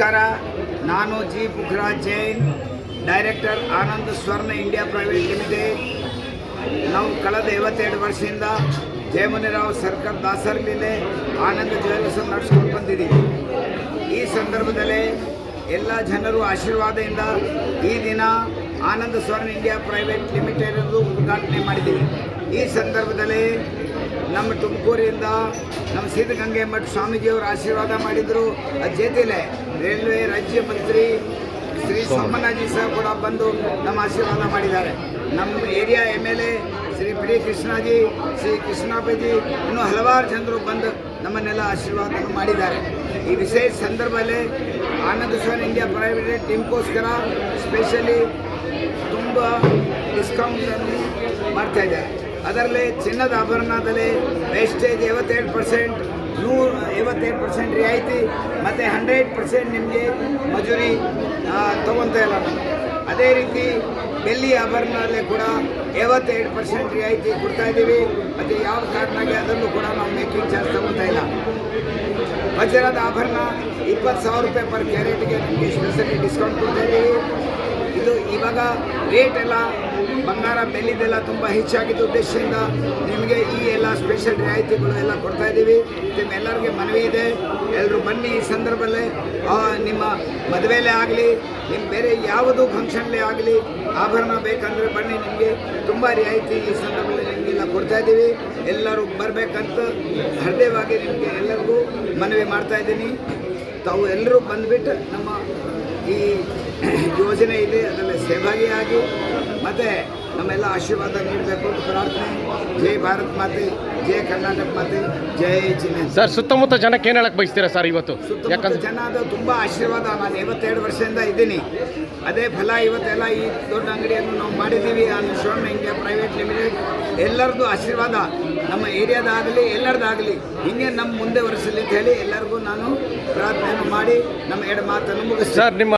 ನಮಸ್ಕಾರ. ನಾನು G ಪುಖರಾಜ್ Jain, director Anand ಸ್ವರ್ಣ ಇಂಡಿಯಾ ಪ್ರೈವೇಟ್ ಲಿಮಿಟೆಡ್. ನಾವು ಕಳೆದ 52 ವರ್ಷದಿಂದ ಜಯಮುನಿರಾವ್ ಸರ್ಕಲ್ ದಾಸರಲಿಲೆ ಆನಂದ್ ಜ್ಯುವೆಲ್ಲರ್ಸ್ ನಡೆಸ್ಕೊಂಡು ಬಂದಿದ್ದೀವಿ. ಈ ಸಂದರ್ಭದಲ್ಲಿ ಎಲ್ಲ ಜನರು ಆಶೀರ್ವಾದದಿಂದ ಈ ದಿನ ಆನಂದ್ ಸ್ವರ್ಣ ಇಂಡಿಯಾ ಪ್ರೈವೇಟ್ ಲಿಮಿಟೆಡ್ ಉದ್ಘಾಟನೆ ಮಾಡಿದ್ದೀವಿ. ಈ ಸಂದರ್ಭದಲ್ಲಿ ನಮ್ಮ ತುಮಕೂರಿಂದ ನಮ್ಮ ಸಿದ್ಧಗಂಗೆ ಮಠ ಸ್ವಾಮೀಜಿಯವರು ಆಶೀರ್ವಾದ ಮಾಡಿದರು. ಅದ್ರ ಜೊತೆಲೆ ರೈಲ್ವೆ ರಾಜ್ಯ ಮಂತ್ರಿ ಶ್ರೀ ಸೋಮನಾಜಿ ಸಹ ಕೂಡ ಬಂದು ನಮ್ಮ ಆಶೀರ್ವಾದ ಮಾಡಿದ್ದಾರೆ. ನಮ್ಮ ಏರಿಯಾ MLA ಶ್ರೀ ಪ್ರಿಯ ಕೃಷ್ಣಾಜಿ, ಶ್ರೀ ಕೃಷ್ಣಾಪಜಿ, ಇನ್ನೂ ಹಲವಾರು ಜನರು ಬಂದು ನಮ್ಮನ್ನೆಲ್ಲ ಆಶೀರ್ವಾದ ಮಾಡಿದ್ದಾರೆ. ಈ ವಿಶೇಷ ಸಂದರ್ಭದಲ್ಲಿ ಆನಂದ್ ಸ್ವರ್ಣ ಇಂಡಿಯಾ ಪ್ರೈವೇಟ್ ಟೀಮ್ಗೋಸ್ಕರ ಸ್ಪೆಷಲಿ ತುಂಬ ಡಿಸ್ಕೌಂಟನ್ನು ಮಾಡ್ತಾಯಿದ್ದಾರೆ. ಅದರಲ್ಲಿ ಚಿನ್ನದ ಆಭರಣದಲ್ಲಿ ವೇಸ್ಟೇಜ್ 52%, 152% ರಿಯಾಯಿತಿ ಮತ್ತು 100% ನಿಮಗೆ ಮಜೂರಿ ತೊಗೊತಾ ಇಲ್ಲ ನಾವು. ಅದೇ ರೀತಿ ಬೆಳ್ಳಿ ಆಭರಣದಲ್ಲಿ ಕೂಡ 52% ರಿಯಾಯಿತಿ ಕೊಡ್ತಾಯಿದ್ದೀವಿ. ಮತ್ತು ಯಾವ ಕಾರಣಕ್ಕೆ ಅದನ್ನು ಕೂಡ ನಾವು ಮೇಕಿಂಗ್ ಚಾರ್ಜ್ ತೊಗೊತಾ ಇಲ್ಲ. ವಜ್ರದ ಆಭರಣ 20,000 ರೂಪಾಯಿ ಪರ್ ಕ್ಯಾರೆಟ್ಗೆ ನಿಮಗೆ ಸ್ಪೆಷಲಿ ಡಿಸ್ಕೌಂಟ್ ಕೊಡ್ತಾಯಿದ್ದೀವಿ. ಇದು ಇವಾಗ ರೇಟ್ ಎಲ್ಲ ಬಂಗಾರ ಬೆಳ್ಳಿದೆಲ್ಲ ತುಂಬ ಹೆಚ್ಚಾಗಿದ್ದ ಉದ್ದೇಶದಿಂದ ನಿಮಗೆ ಈ ಎಲ್ಲ ಸ್ಪೆಷಲ್ ರಿಯಾಯಿತಿಗಳು ಎಲ್ಲ ಕೊಡ್ತಾಯಿದ್ದೀವಿ. ನಿಮ್ಮೆಲ್ಲರಿಗೆ ಮನವಿ ಇದೆ, ಎಲ್ಲರೂ ಬನ್ನಿ. ಈ ಸಂದರ್ಭದಲ್ಲಿ ನಿಮ್ಮ ಮದುವೆಯಲ್ಲೇ ಆಗಲಿ, ನಿಮ್ಮ ಬೇರೆ ಯಾವುದು ಫಂಕ್ಷನ್ಲೇ ಆಗಲಿ ಆಭರಣ ಬೇಕಂದರೆ ಬನ್ನಿ, ನಿಮಗೆ ತುಂಬ ರಿಯಾಯಿತಿ ಈ ಸಂದರ್ಭದಲ್ಲಿ ನಿಮಗೆಲ್ಲ ಕೊಡ್ತಾಯಿದ್ದೀವಿ. ಎಲ್ಲರೂ ಬರಬೇಕಂತ ಹೃದಯವಾಗಿ ನಿಮಗೆ ಎಲ್ಲರಿಗೂ ಮನವಿ ಮಾಡ್ತಾಯಿದ್ದೀನಿ. ತಾವು ಎಲ್ಲರೂ ಬಂದುಬಿಟ್ಟು ನಮ್ಮ ಈ ಯೋಜನೆ ಇದೆ ಅದರಲ್ಲಿ ಸಹಭಾಗಿಯಾಗಿ ಮತ್ತು ನಮ್ಮೆಲ್ಲ ಆಶೀರ್ವಾದ ನೀಡಬೇಕು ಅಂತ ಪ್ರಾರ್ಥನೆ. ಜೈ ಭಾರತ್ ಮಾತೆ, ಜೈ ಕರ್ನಾಟಕ ಮಾತೆ, ಜೈ ಜಿಲ್ಲೆ. ಸರ್, ಸುತ್ತಮುತ್ತ ಜನಕ್ಕೆ ಏನು ಹೇಳಕ್ಕೆ ಬಯಸ್ತೀರಾ ಸರ್? ಇವತ್ತು ಸುತ್ತಮುತ್ತ ಜನದ ತುಂಬ ಆಶೀರ್ವಾದ. ನಾನು 52 ವರ್ಷದಿಂದ ಇದ್ದೀನಿ. ಅದೇ ಫಲ ಇವತ್ತೆಲ್ಲ ಈ ದೊಡ್ಡ ಅಂಗಡಿಯನ್ನು ನಾವು ಮಾಡಿದ್ದೀವಿ. ಆನಂದ್ ಸ್ವರ್ಣ ಇಂಡಿಯಾ ಪ್ರೈವೇಟ್ ಲಿಮಿಟೆಡ್ ಎಲ್ಲರದ್ದು ಆಶೀರ್ವಾದ ನಮ್ಮ ಏರಿಯಾದಾಗಲಿ ಎಲ್ಲರದ್ದಾಗಲಿ ಹಿಂಗೆ ನಮ್ಮ ಮುಂದೆ ವರ್ಷಲಿ ಅಂತ ಹೇಳಿ ಎಲ್ಲರಿಗೂ ನಾನು ಪ್ರಾರ್ಥನೆಯನ್ನು ಮಾಡಿ ನಮ್ಮ 2 ಮಾತನ್ನು ಮುಗಿಸ್ತೀನಿ. ಸರ್, ನಿಮ್ಮ